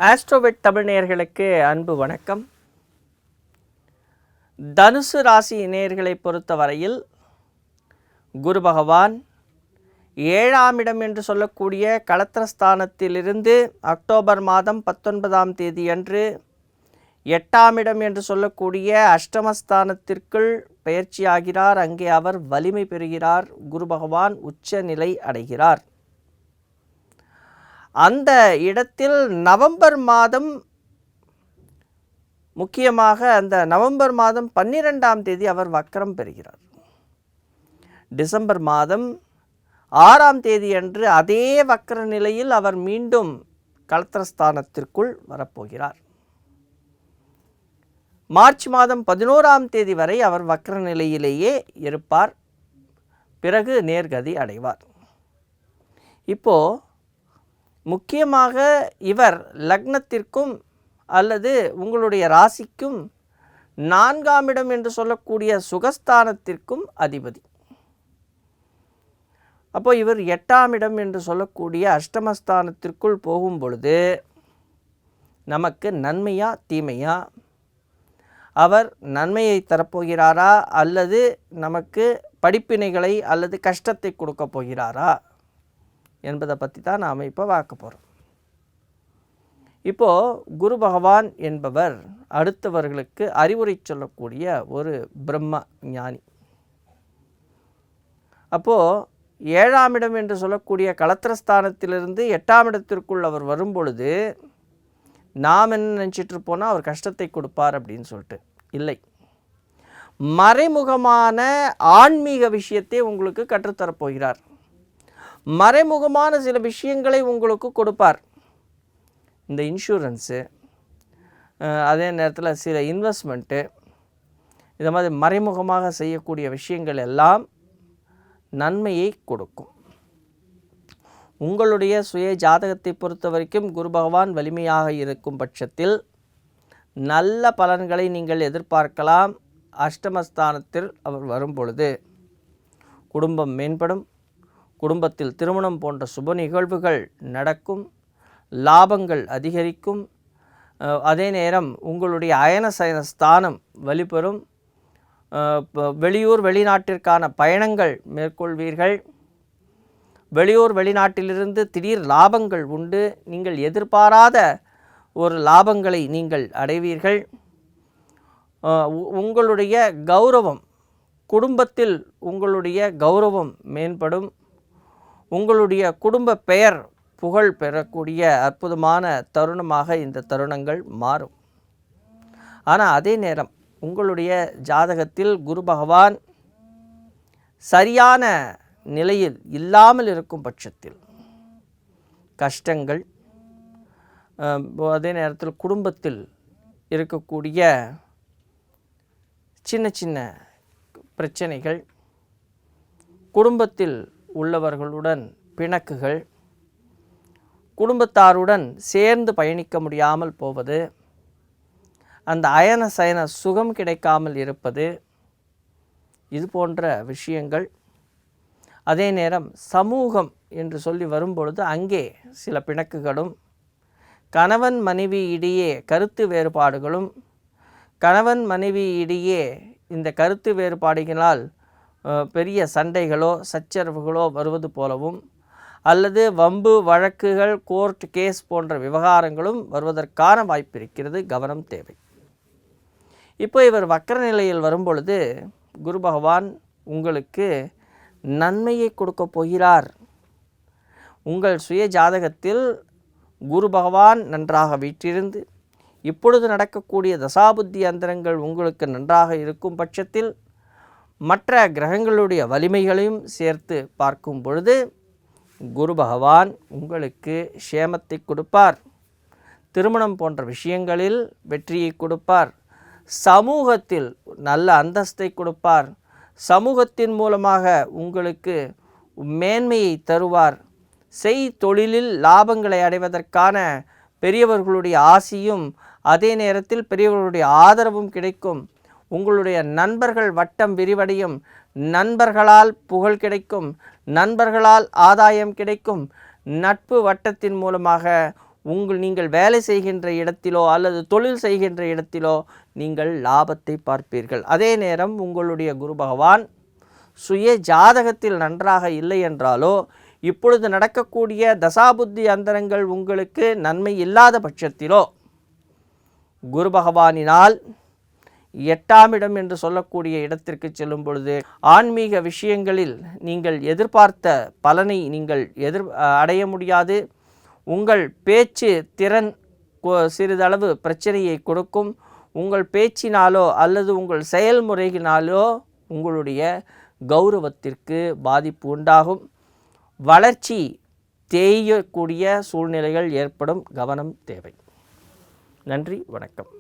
ஆஸ்ட்ரோபெட் தமிழ் நேயர்களுக்கு அன்பு வணக்கம். தனுசு ராசி நேயர்களை பொறுத்தவரையில் குரு பகவான் 7ஆம் இடம் என்று சொல்லக்கூடிய களத்திரஸ்தானத்திலிருந்து அக்டோபர் மாதம் 19ஆம் தேதி அன்று 8ஆம் இடம் என்று சொல்லக்கூடிய அஷ்டமஸ்தானத்திற்குள் பெயர்ச்சியாகிறார். அங்கே அவர் வலிமை பெறுகிறார். குரு பகவான் உச்ச நிலை அடைகிறார். அந்த இடத்தில் நவம்பர் மாதம், முக்கியமாக அந்த நவம்பர் மாதம் 12ஆம் தேதி அவர் வக்ரம் பெறுகிறார். டிசம்பர் மாதம் 6ஆம் தேதி அன்று அதே வக்ர நிலையில் அவர் மீண்டும் களத்திரஸ்தானத்திற்குள் வரப்போகிறார். மார்ச் மாதம் 11ஆம் தேதி வரை அவர் வக்ர நிலையிலேயே இருப்பார். பிறகு நேர்கதி அடைவார். இப்போது முக்கியமாக இவர் லக்னத்திற்கும் அல்லது உங்களுடைய ராசிக்கும் 4ஆம் இடம் என்று சொல்லக்கூடிய சுகஸ்தானத்திற்கும் அதிபதி. அப்போ இவர் 8ஆம் இடம் என்று சொல்லக்கூடிய அஷ்டமஸ்தானத்திற்குள் போகும் பொழுது நமக்கு நன்மையா தீமையா, அவர் நன்மையை தரப்போகிறாரா அல்லது நமக்கு படிப்பினைகளை அல்லது கஷ்டத்தை கொடுக்க போகிறாரா என்பதை பற்றி தான் நாம் இப்போ பார்க்க போகிறோம். இப்போது குரு பகவான் என்பவர் அடுத்தவர்களுக்கு அறிவுரை சொல்லக்கூடிய ஒரு பிரம்ம ஞானி. அப்போது 7ஆம் இடம் என்று சொல்லக்கூடிய களத்திரஸ்தானத்திலிருந்து 8ஆம் இடத்திற்குள் அவர் வரும்பொழுது நாம் என்ன நினச்சிட்ருப்போனா அவர் கஷ்டத்தை கொடுப்பார் அப்படின்னு சொல்லிட்டு. இல்லை, மறைமுகமான ஆன்மீக விஷயத்தை உங்களுக்கு கற்றுத்தரப்போகிறார். மறைமுகமான சில விஷயங்களை உங்களுக்கு கொடுப்பார். இந்த இன்சூரன்ஸு, அதே நேரத்தில் சில இன்வெஸ்ட்மெண்ட்டு, இதை மாதிரி மறைமுகமாக செய்யக்கூடிய விஷயங்கள் எல்லாம் நன்மையை கொடுக்கும். உங்களுடைய சுய ஜாதகத்தை பொறுத்த வரைக்கும் குரு பகவான் வலிமையாக இருக்கும் பட்சத்தில் நல்ல பலன்களை நீங்கள் எதிர்பார்க்கலாம். அஷ்டமஸ்தானத்தில் அவர் வரும் பொழுது குடும்பம் மேம்படும். குடும்பத்தில் திருமணம் போன்ற சுப நிகழ்வுகள் நடக்கும். லாபங்கள் அதிகரிக்கும். அதே நேரம் உங்களுடைய அயன சயன ஸ்தானம் வலுப்பெறும். வெளியூர் வெளிநாட்டிற்கான பயணங்கள் மேற்கொள்வீர்கள். வெளியூர் வெளிநாட்டிலிருந்து திடீர் லாபங்கள் உண்டு. நீங்கள் எதிர்பாராத ஒரு லாபங்களை நீங்கள் அடைவீர்கள். உங்களுடைய கௌரவம், குடும்பத்தில் உங்களுடைய கௌரவம் மேம்படும். உங்களுடைய குடும்ப பெயர் புகழ் பெறக்கூடிய அற்புதமான தருணமாக இந்த தருணங்கள் மாறும். ஆனால் அதே நேரம் உங்களுடைய ஜாதகத்தில் குரு பகவான் சரியான நிலையில் இல்லாமல் இருக்கும் பட்சத்தில் கஷ்டங்கள், அதே நேரத்தில் குடும்பத்தில் இருக்கக்கூடிய சின்ன சின்ன பிரச்சனைகள், குடும்பத்தில் உள்ளவர்களுடன் பிணக்குகள், குடும்பத்தாருடன் சேர்ந்து பயணிக்க முடியாமல் போவது, அந்த அயன சயன சுகம் கிடைக்காமல் இருப்பது, இது போன்ற விஷயங்கள். அதே நேரம் சமூகம் என்று சொல்லி வரும்பொழுது அங்கே சில பிணக்குகளும், கணவன் மனைவி இடையே கருத்து வேறுபாடுகளும், கணவன் மனைவி இடையே இந்த கருத்து வேறுபாடுகளால் பெரிய சண்டைகளோ சச்சரவுகளோ வருவது போலவும், அல்லது வம்பு வழக்குகள், கோர்ட் கேஸ் போன்ற விவகாரங்களும் வருவதற்கான வாய்ப்பு இருக்கிறது. கவனம் தேவை. இப்போ இவர் வக்ர நிலையில் வரும்பொழுது குரு பகவான் உங்களுக்கு நன்மையை கொடுக்க போகிறார். உங்கள் சுய ஜாதகத்தில் குரு பகவான் நன்றாக வீற்றிருந்து இப்பொழுது நடக்கக்கூடிய தசாபுத்தி அந்தரங்கள் உங்களுக்கு நன்றாக இருக்கும் பட்சத்தில் மற்ற கிரகங்களுடைய வலிமைகளையும் சேர்த்து பார்க்கும் பொழுது குரு பகவான் உங்களுக்கு க்ஷேமத்தை கொடுப்பார். திருமணம் போன்ற விஷயங்களில் வெற்றியை கொடுப்பார். சமூகத்தில் நல்ல அந்தஸ்தை கொடுப்பார். சமூகத்தின் மூலமாக உங்களுக்கு மேன்மையை தருவார். தொழிலில் லாபங்களை அடைவதற்கான பெரியவர்களுடைய ஆசியும் அதே நேரத்தில் பெரியவர்களுடைய ஆதரவும் கிடைக்கும். உங்களுடைய நண்பர்கள் வட்டம் விரிவடையும். நண்பர்களால் புகழ் கிடைக்கும். நண்பர்களால் ஆதாயம் கிடைக்கும். நட்பு வட்டத்தின் மூலமாக நீங்கள் வேலை செய்கின்ற இடத்திலோ அல்லது தொழில் செய்கின்ற இடத்திலோ நீங்கள் லாபத்தை பார்ப்பீர்கள். அதே நேரம் உங்களுடைய குரு பகவான் சுய ஜாதகத்தில் நன்றாக இல்லை என்றாலோ, இப்பொழுது நடக்கக்கூடிய தசாபுத்தி அந்தரங்கள் உங்களுக்கு நன்மை இல்லாத பட்சத்திலோ, குரு பகவானினால் 8ஆம் இடம் என்று சொல்லக்கூடிய இடத்திற்கு செல்லும் பொழுது ஆன்மீக விஷயங்களில் நீங்கள் எதிர்பார்த்த பலனை நீங்கள் அடைய முடியாது. உங்கள் பேச்சு திறன் சிறிதளவு பிரச்சனையை கொடுக்கும். உங்கள் பேச்சினாலோ அல்லது உங்கள் செயல்முறையினாலோ உங்களுடைய கௌரவத்திற்கு பாதிப்பு உண்டாகும். வளர்ச்சி தேயக்கூடிய சூழ்நிலைகள் ஏற்படும். கவனம் தேவை. நன்றி, வணக்கம்.